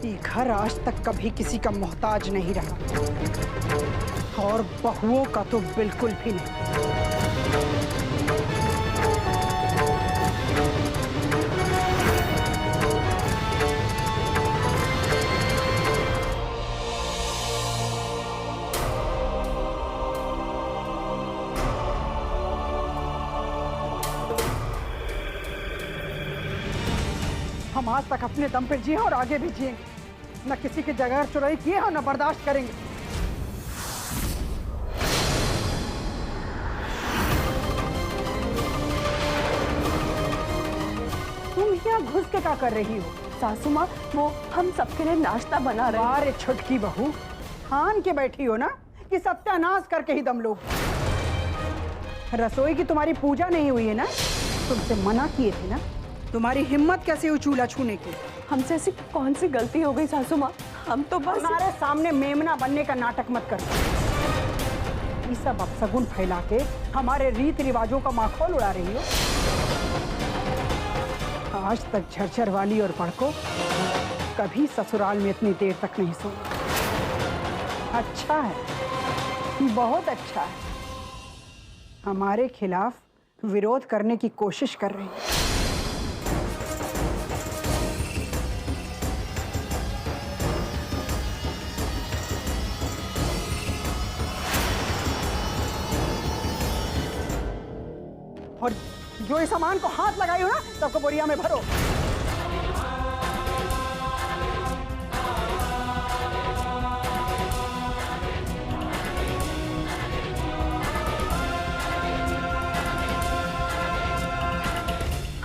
ये घर आज तक कभी किसी का मोहताज नहीं रहा और बहुओं का तो बिल्कुल भी नहीं। हम आज तक अपने दम पे जिए और आगे भी जिएंगे। न किसी की जगह चुराई किए और न बर्दाश्त करेंगे। तुम यहाँ घुस के क्या कर रही हो? सासू माँ, वो हम सबके लिए नाश्ता बना रहे हैं। अरे छुटकी बहू, ठान के बैठी हो ना कि सत्यानाश करके ही दम लोग। रसोई की तुम्हारी पूजा नहीं हुई है ना? तुमसे मना किए थे ना। तुम्हारी हिम्मत कैसे हुई चूल्हा छूने की? हमसे ऐसी कौन सी गलती हो गई सासू माँ? हम तो बस हमारे सामने मेमना बनने का नाटक मत करो। ये सब अपशगुन फैला के हमारे रीत रिवाजों का माखौल उड़ा रही हो। आज तक झरझर वाली और बड़को कभी ससुराल में इतनी देर तक नहीं सोई। अच्छा है, बहुत अच्छा है। हमारे खिलाफ विरोध करने की कोशिश कर रही है। और जो इस सामान को हाथ लगाई हो ना, सबको बोरिया में भरो।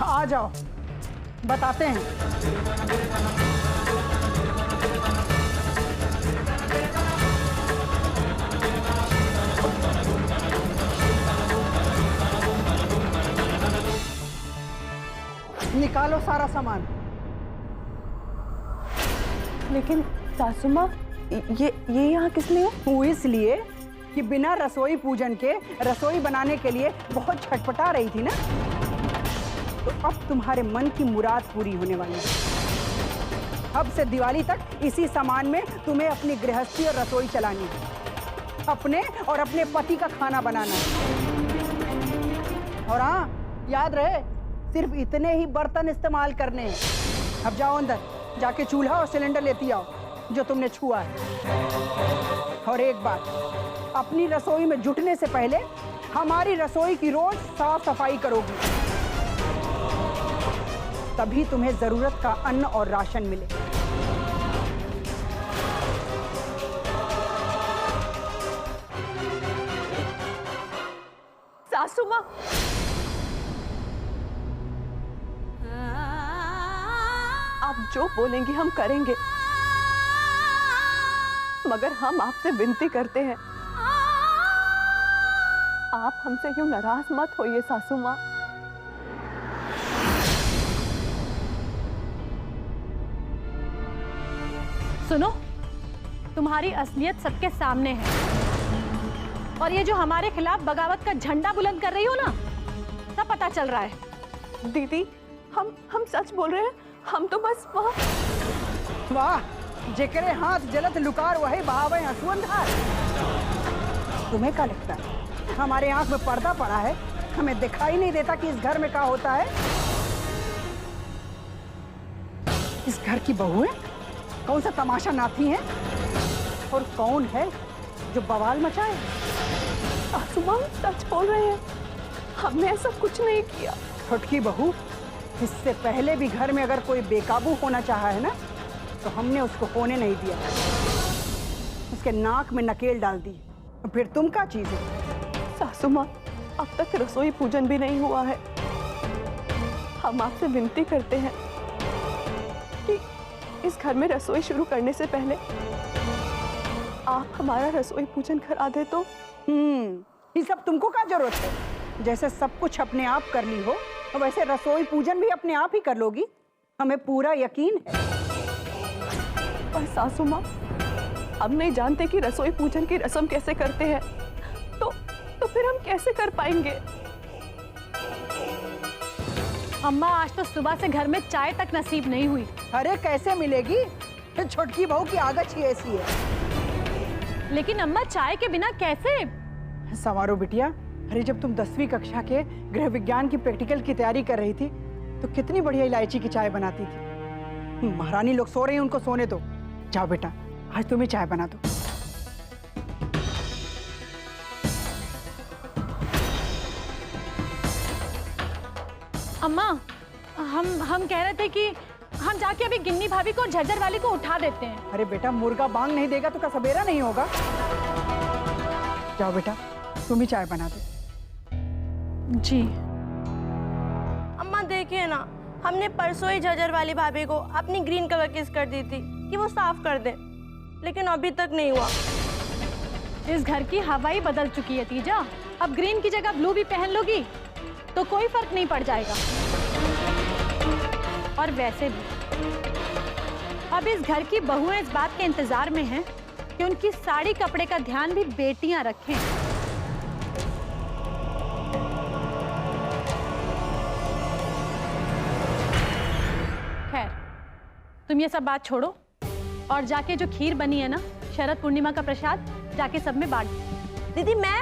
आ जाओ, बताते हैं। निकालो सारा सामान। लेकिन सासू माँ, ये यहाँ किस लिए? वो इसलिए कि बिना रसोई पूजन के रसोई बनाने के लिए बहुत छटपटा रही थी ना, तो अब तुम्हारे मन की मुराद पूरी होने वाली है। अब से दिवाली तक इसी सामान में तुम्हें अपनी गृहस्थी और रसोई चलानी है, अपने और अपने पति का खाना बनाना है। और हाँ, याद रहे, सिर्फ इतने ही बर्तन इस्तेमाल करने हैं। अब जाओ अंदर, जाके चूल्हा और सिलेंडर लेती आओ जो तुमने छुआ है। और एक बात, अपनी रसोई में जुटने से पहले हमारी रसोई की रोज साफ सफाई करोगी, तभी तुम्हें जरूरत का अन्न और राशन मिले। सासू माँ, आप जो बोलेंगी हम करेंगे, मगर हम आपसे विनती करते हैं, आप हमसे यूं नाराज मत होइए सासू माँ। सुनो, तुम्हारी असलियत सबके सामने है और ये जो हमारे खिलाफ बगावत का झंडा बुलंद कर रही हो ना, सब पता चल रहा है। दीदी, हम सच बोल रहे हैं। हम तो बस वाह, जेकरे हाथ जलत लुकार वही बहावे हंसुअंधार। तुम्हें क्या लगता है हमारे आंख में पर्दा पड़ा है? हमें दिखाई नहीं देता कि इस घर में क्या होता है? इस घर की बहू है, कौन सा तमाशा नाथी है और कौन है जो बवाल मचाए? सासू माँ, सच बोल रहे हैं, हमने ऐसा कुछ नहीं किया। छुटकी बहू, इससे पहले भी घर में अगर कोई बेकाबू होना चाहा है ना, तो हमने उसको होने नहीं दिया। उसके नाक में नकेल डाल दी। फिर तुम क्या चीज है? सासू माँ, अब तक रसोई पूजन भी नहीं हुआ है। हम आपसे विनती करते हैं कि इस घर में रसोई शुरू करने से पहले आप हमारा रसोई पूजन करा दे तो। ये सब तुमको क्या जरूरत है? जैसे सब कुछ अपने आप कर ली हो, वैसे रसोई पूजन भी अपने आप ही कर लोगी, हमें पूरा यकीन है। पर सासू माँ, हम नहीं जानते कि रसोई पूजन की रस्म कैसे करते हैं, तो फिर हम कैसे कर पाएंगे? अम्मा, आज तो सुबह से घर में चाय तक नसीब नहीं हुई। अरे कैसे मिलेगी? छोटकी बहू की आदत ही ऐसी है। लेकिन अम्मा चाय के बिना कैसे? संवारो बिटिया, अरे जब तुम 10वीं कक्षा के गृह विज्ञान की प्रैक्टिकल की तैयारी कर रही थी तो कितनी बढ़िया इलायची की चाय बनाती थी। महारानी लोग सो रहे हैं, उनको सोने दो। जाओ बेटा, आज तुम्हें चाय बना दो। अम्मा, हम कह रहे थे कि हम जाके अभी गिन्नी भाभी को और झज्जर वाली को उठा देते हैं। अरे बेटा, मुर्गा बांग नहीं देगा तो क्या सवेरा नहीं होगा? जाओ बेटा, तुम ही चाय बना दो। जी अम्मा देखिए ना, हमने परसों ही झज्जर वाली भाभी को अपनी ग्रीन कलर किस कर दी थी कि वो साफ कर दे, लेकिन अभी तक नहीं हुआ। इस घर की हवा ही बदल चुकी है तीजा। अब ग्रीन की जगह ब्लू भी पहन लोगी तो कोई फर्क नहीं पड़ जाएगा। और वैसे भी अब इस घर की बहुएं इस बात के इंतजार में हैं कि उनकी साड़ी कपड़े का ध्यान भी बेटियां रखें। खैर, तुम ये सब बात छोड़ो और जाके जो खीर बनी है ना शरद पूर्णिमा का प्रसाद, जाके सब में बांट दो। दीदी मैं?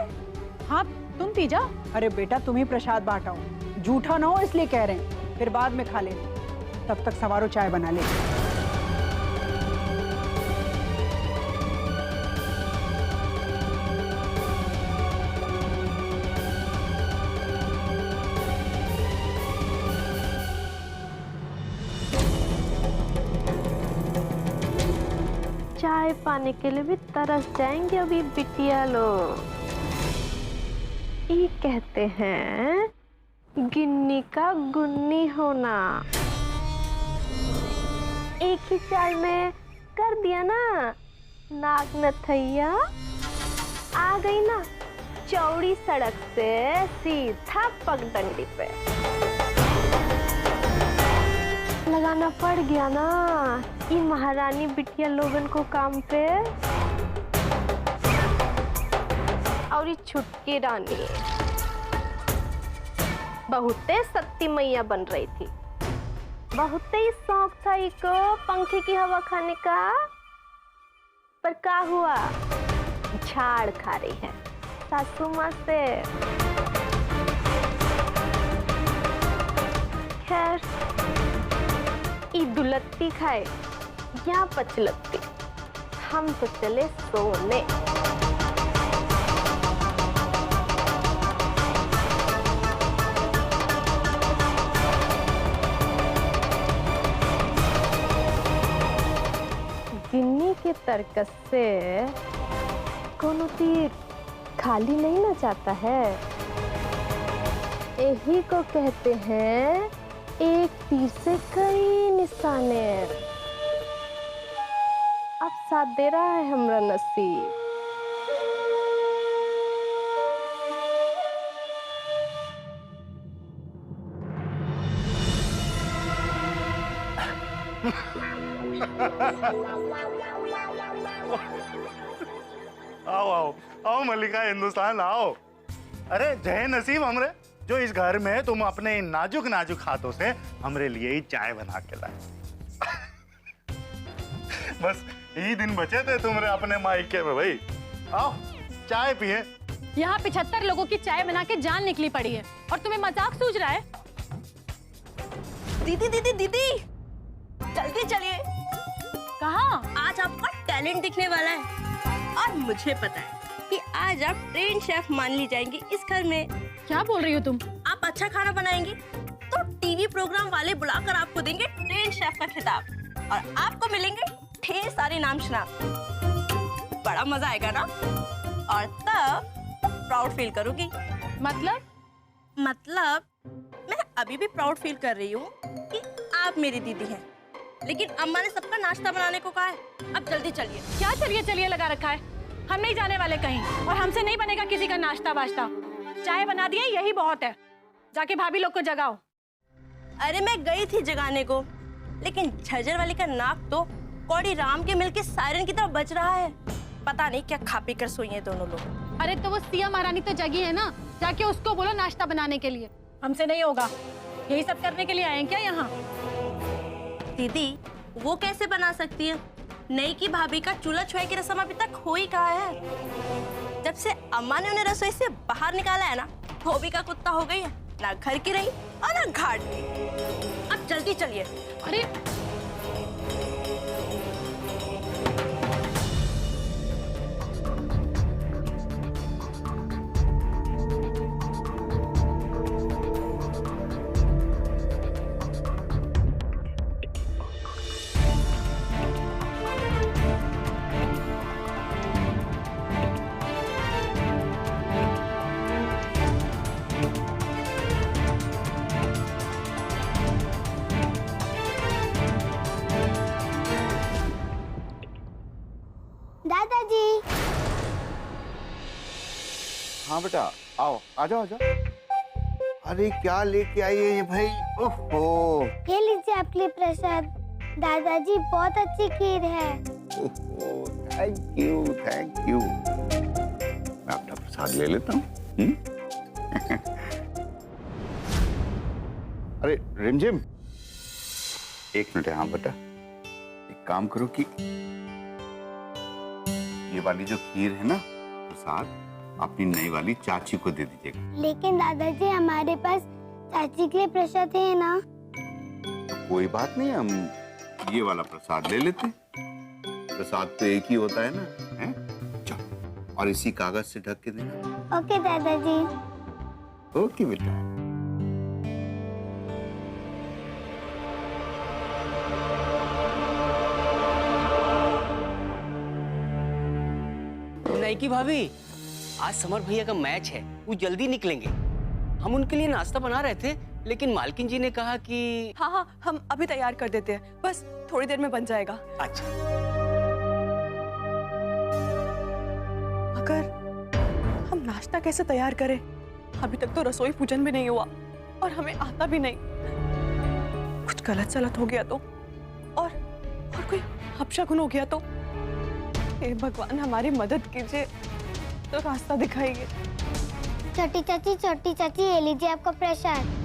हाँ तुम तीजा। अरे बेटा, तुम ही प्रसाद बांटाओ, झूठा ना हो इसलिए कह रहे हैं, फिर बाद में खा ले। तब तक संवारो चाय बना ले। चाय पाने के लिए भी तरस जाएंगे अभी बिटिया लोग। ये कहते हैं गिन्नी का गुन्नी होना। एक ही चाय में कर दिया ना नाग नथैया। आ गई ना चौड़ी सड़क से सीधा पगडंडी पे। लगाना पड़ गया ना ये महारानी बिटिया लोगन को काम पे। और ये छुटकी रानी बहुते सत्ती मैया बन रही थी। बहुत ही शौक था इको पंखे की हवा खाने का, पर क्या हुआ, झाड़ खा रही है सासू माँ से। खैर ई दुलत्ती खाए या पचलत्ती, हम तो चले सोने। गिन्नी के तर्कस से कोनो तीर खाली नहीं ना जाता है। यही को कहते हैं एक तीर से कई निशाने। अब साथ दे रहा है हमरा नसीब। आओ आओ आओ मल्लिका, हिंदुस्तान आओ। अरे जय नसीब हमरे, जो इस घर में तुम अपने इन नाजुक नाजुक हाथों से हमरे लिए ही चाय बना के लाए। बस यही दिन बचे थे तुमरे अपने मायके में। भाई आओ चाय पिए। यहाँ 75 लोगों की चाय बना के जान निकली पड़ी है और तुम्हें मजाक सूझ रहा है? दीदी दीदी दीदी जल्दी चलिए। कहाँ? आज आपका टैलेंट दिखने वाला है और मुझे पता है कि आज आप ट्रेन शेफ मान ली जाएंगी इस घर में। क्या बोल रही हो तुम? आप अच्छा खाना बनाएंगी तो टीवी प्रोग्राम वाले बुलाकर आपको देंगे ट्रेन शेफ का खिताब और आपको मिलेंगे ढेर सारे नाम शनाब। बड़ा मजा आएगा ना? और तब प्राउड फील करूंगी। मतलब मैं अभी भी प्राउड फील कर रही हूँ कि आप मेरी दीदी हैं, लेकिन अम्मा ने सबका नाश्ता बनाने को कहा है। अब जल्दी चलिए। क्या चलिए चलिए लगा रखा है? हम नहीं जाने वाले कहीं और हमसे नहीं बनेगा किसी का नाश्ता वाश्ता। चाय बना दिए, यही बहुत है। जाके भाभी लोग को जगाओ। अरे मैं गई थी जगाने को, लेकिन झज्जर वाली का नाक तो कौड़ी राम के मिल के सायरन की तरफ बज रहा है। पता नहीं क्या खा पी कर सोई हैं दोनों लोग। अरे तो वो सिया महारानी तो जगी है ना, जाके उसको बोलो नाश्ता बनाने के लिए। हमसे नहीं होगा, यही सब करने के लिए आए हैं क्या यहाँ? दीदी वो कैसे बना सकती है? नई की भाभी का चूल्हा छुआई की रस्म अभी तक हो ही कहा है। जब से अम्मा ने उन्हें रसोई से बाहर निकाला है ना, धोबी का कुत्ता हो गई है, ना घर की रही और ना घाट की। अब जल्दी चलिए। अरे दादाजी। हाँ बेटा, आओ, आ जाओ, आ जाओ। अरे क्या लेके आई है ये भाई? ओहो, ये लीजिए आपके लिए प्रसाद। दादाजी बहुत अच्छी खीर है। ओहो, थैंक यू, थैंक यू। मैं अपना प्रसाद ले लेता हूँ। अरे रिमझिम, एक मिनट। हाँ बेटा, एक काम करो कि ये वाली जो खीर है ना, प्रसाद अपनी नई वाली चाची को दे दीजिएगा। लेकिन दादाजी हमारे पास चाची के लिए प्रसाद है ना। तो कोई बात नहीं, हम ये वाला प्रसाद ले लेते हैं। प्रसाद तो एक ही होता है ना, हैं? चलो, और इसी कागज से ढक के देना। ओके दादाजी। ओके बेटा। नहीं की भाभी, आज समर भैया का मैच है, वो जल्दी निकलेंगे। हम उनके लिए नाश्ता बना रहे थे, लेकिन मालकिन जी ने कहा कि हाँ हाँ, हम अभी तैयार कर देते हैं, बस थोड़ी देर में बन जाएगा। अच्छा। मगर हम नाश्ता कैसे तैयार करें? अभी तक तो रसोई पूजन भी नहीं हुआ और हमें आता भी नहीं। कुछ गलत सलत हो गया तो, और कोई अपशगुन हो गया तो। हे भगवान, हमारी मदद कीजिए, तो रास्ता दिखाइए। छोटी चाची, ये लीजिए आपका प्रसाद।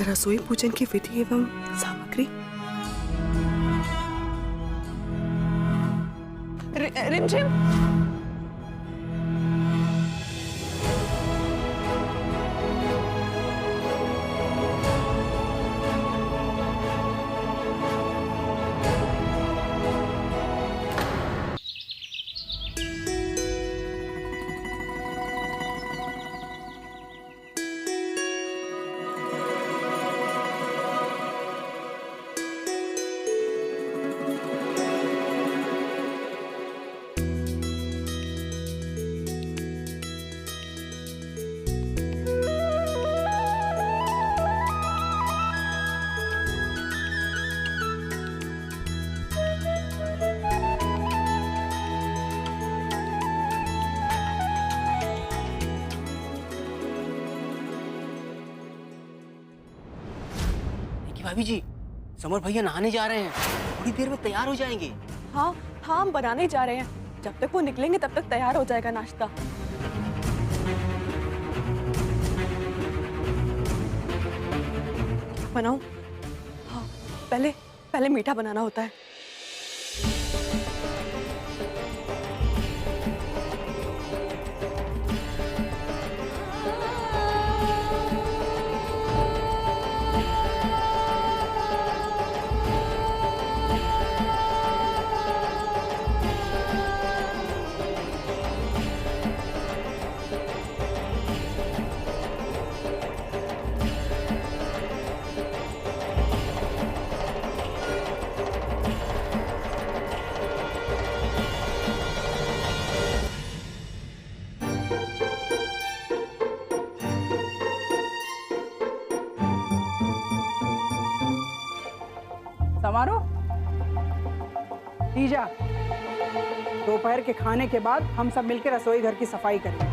रसोई पूजन की विधि एवं सामग्री। रिमझिम, भाभी जी, समर भैया नहाने जा रहे हैं, थोड़ी देर में तैयार हो जाएंगे। हाँ हाँ, हम बनाने जा रहे हैं। जब तक वो निकलेंगे तब तक तैयार हो जाएगा नाश्ता। बनाऊं? हाँ, पहले मीठा बनाना होता है। समारोह तीजा, दोपहर के खाने के बाद हम सब मिलकर रसोई घर की सफाई करेंगे।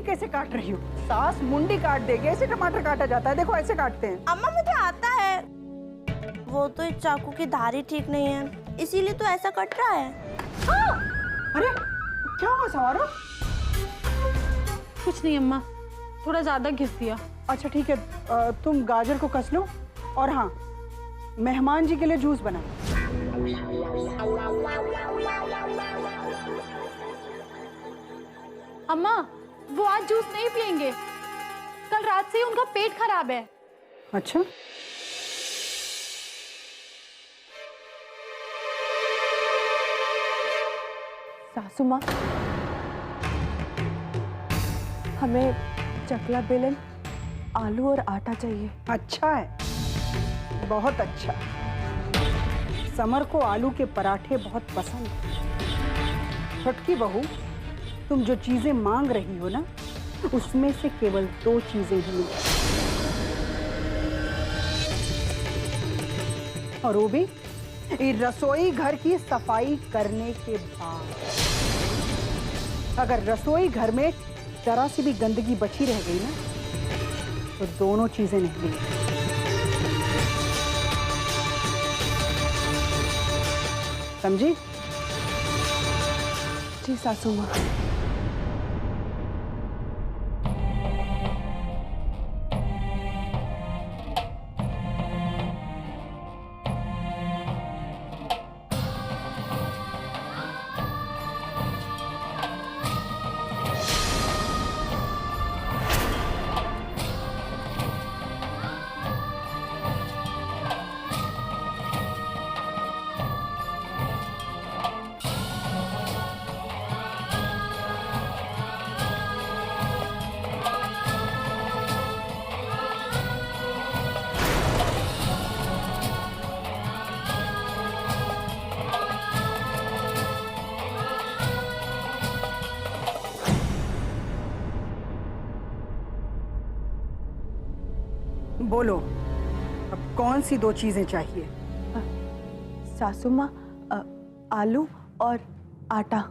कैसे काट रही हो? सास मुंडी काट देगी, ऐसे टमाटर काटा जाता है, देखो ऐसे काटते हैं। अम्मा मुझे आता है, वो तो इस चाकू की धार ही ठीक नहीं है, इसीलिए तो ऐसा कट रहा है। अरे क्या हुआ सवारो? कुछ नहीं अम्मा, थोड़ा ज्यादा घिस दिया। अच्छा ठीक है, तुम गाजर को कस लो और हाँ, मेहमान जी के लिए जूस बना। अम्मा वो आज जूस नहीं पियेंगे, कल रात से ही उनका पेट खराब है। अच्छा सासू माँ, हमें चकला बेलन, आलू और आटा चाहिए। अच्छा है, बहुत अच्छा। समर को आलू के पराठे बहुत पसंद है। छोटकी बहू, तुम जो चीजें मांग रही हो ना, उसमें से केवल 2 चीजें ही मिली, और वो भी रसोई घर की सफाई करने के बाद। अगर रसोई घर में जरा सी भी गंदगी बची रह गई ना, तो दोनों चीजें नहीं मिली। समझी? जी सासू माँ। बोलो, अब कौन सी 2 चीजें चाहिए? सासू माँ, आलू और आटा।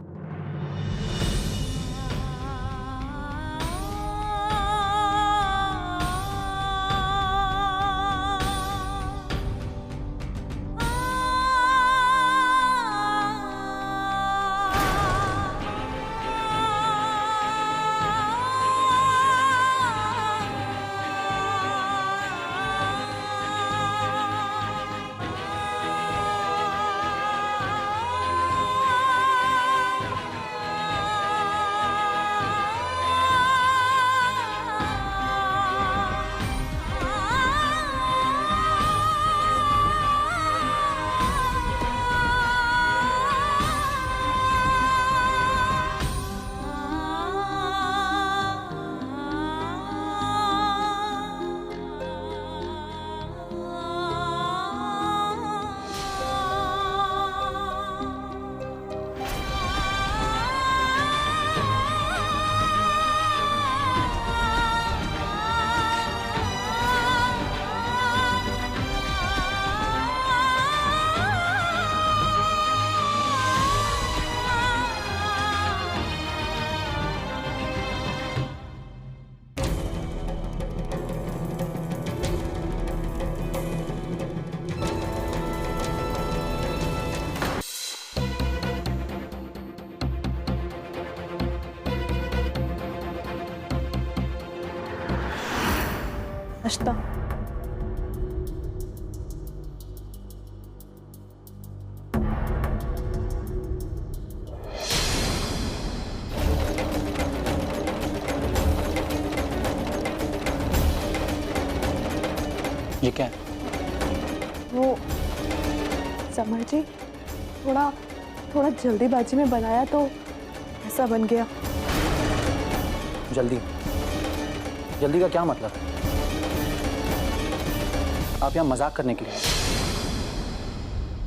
नाश्ता। ये क्या है? वो समर जी, थोड़ा जल्दीबाजी में बनाया तो ऐसा बन गया। जल्दी का क्या मतलब? आप यहाँ मजाक करने के लिए?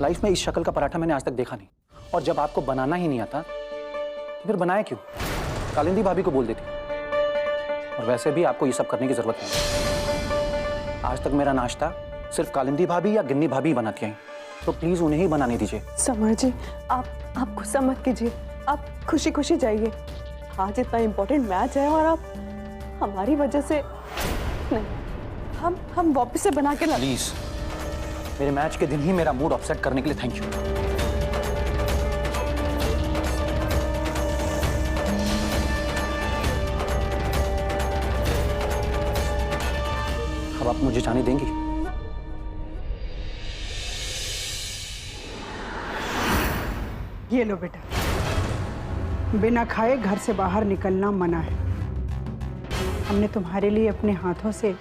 लाइफ में इस शक्ल का पराठा मैंने आज तक देखा नहीं, और जब आपको बनाना ही नहीं आता तो फिर बनाया क्यों? कालिंदी भाभी को बोल देती। और वैसे भी आपको ये सब करने की जरूरत नहीं। आज तक मेरा नाश्ता सिर्फ कालिंदी भाभी या गिन्नी भाभी बनाती हैं, तो प्लीज उन्हें ही बनाने दीजिए। समर जी, आप गुस्सा मत कीजिए, आप खुशी खुशी जाइए। आज इतना इम्पोर्टेंट मैच है और आप हमारी वजह से नहीं, हम वापस से बना के ला। प्लीज, मेरे मैच के दिन ही मेरा मूड ऑफसेट करने के लिए थैंक यू। अब आप मुझे जाने देंगी? ये लो बेटा, बिना खाए घर से बाहर निकलना मना है। हमने तुम्हारे लिए अपने हाथों से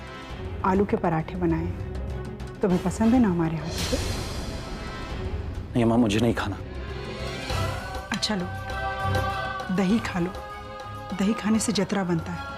आलू के पराठे बनाए हैं। तुम्हें पसंद है ना हमारे हाथ के? नहीं अम्मा, मुझे नहीं खाना। अच्छा लो, दही खा लो। दही खाने से जतरा बनता है।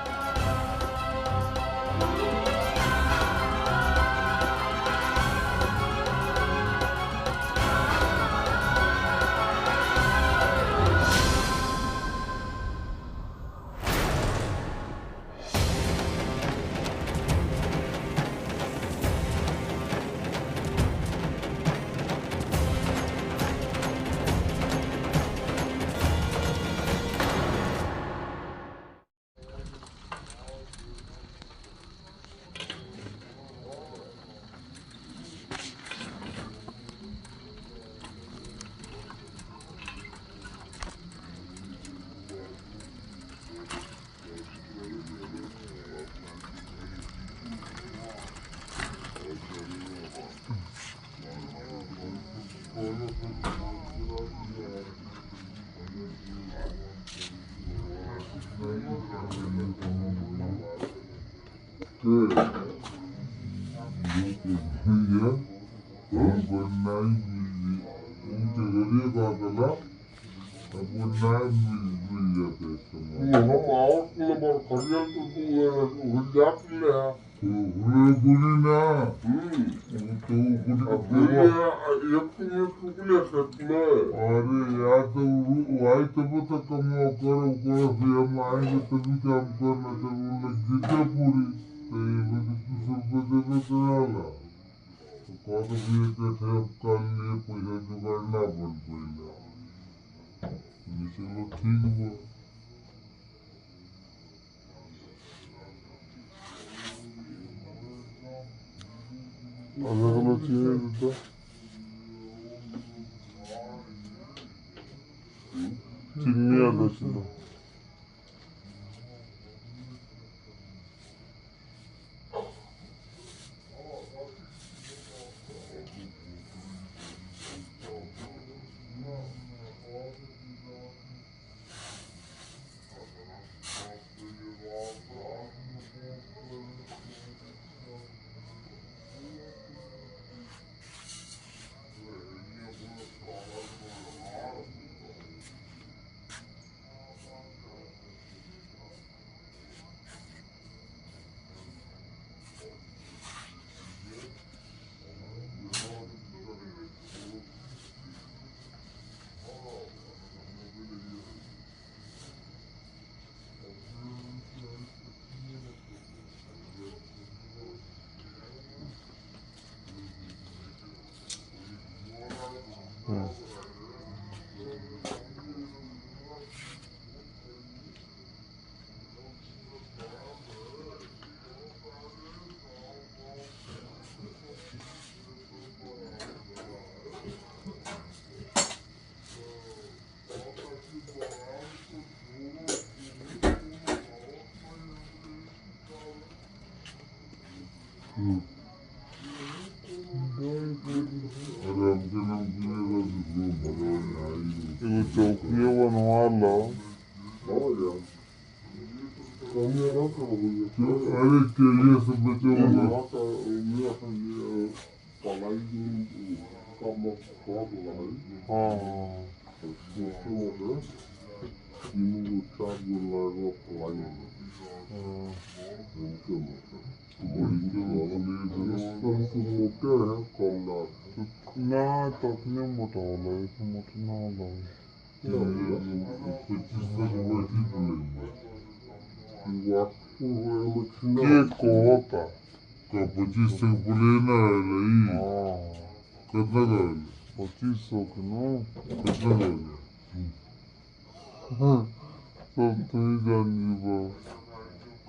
सब तुम ही जानिए बाप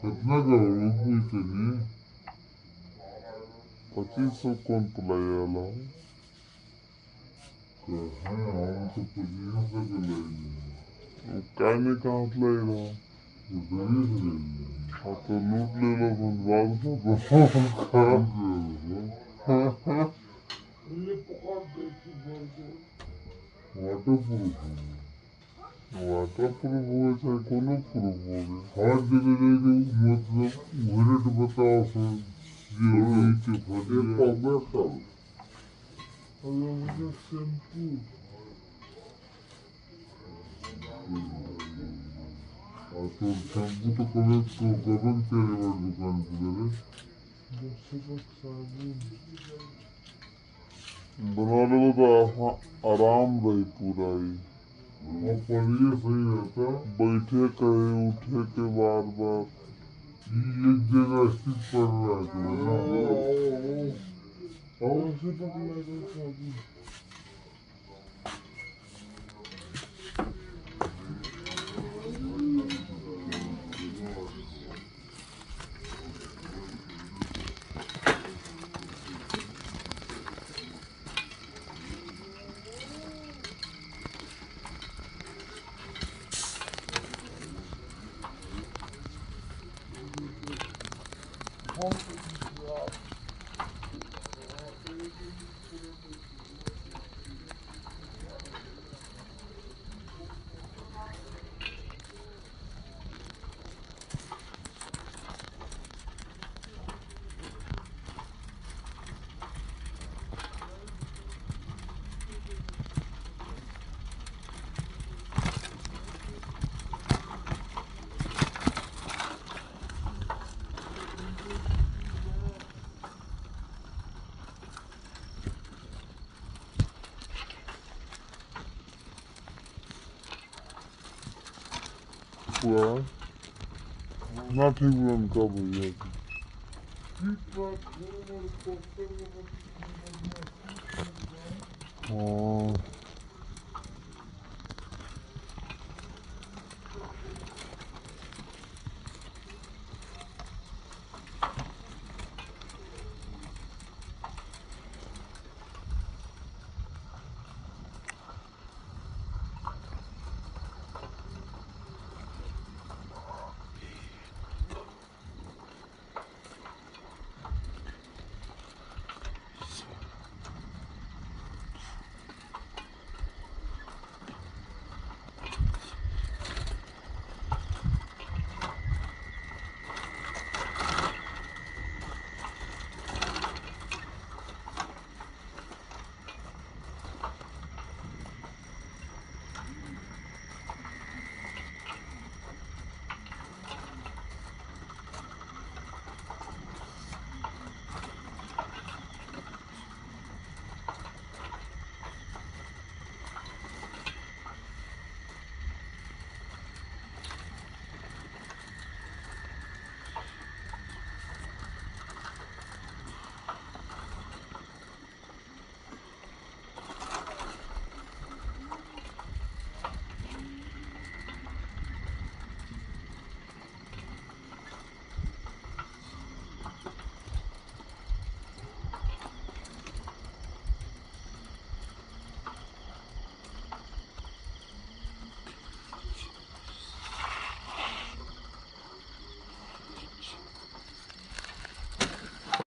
कितना करोड़ पूछे नहीं 2500 कौन तुलाई वाला कहाँ हम तो 2500 के लाएंगे कहने कहाँ तुलाई रहा हाँ तो लूट ले लो फिर बाद वाटर प्रूफ हो चाहे कोनो प्रूफ हो गया हर जगह जाके मतलब मिनट बताओ फिर ये नीचे फटे पाउडर सब अरे मुझे शैम्पू और तो शैम्पू तो कभी तेरे बार दुकान पे गए बना लो तो आराम रही पूरा ही और पर ये सही रहता बैठे करे उठे के बार बार एक जगह स्थित पड़ रहा है और उसे पकड़ा हुआ ना ठीक हुआ उनका भैया हाँ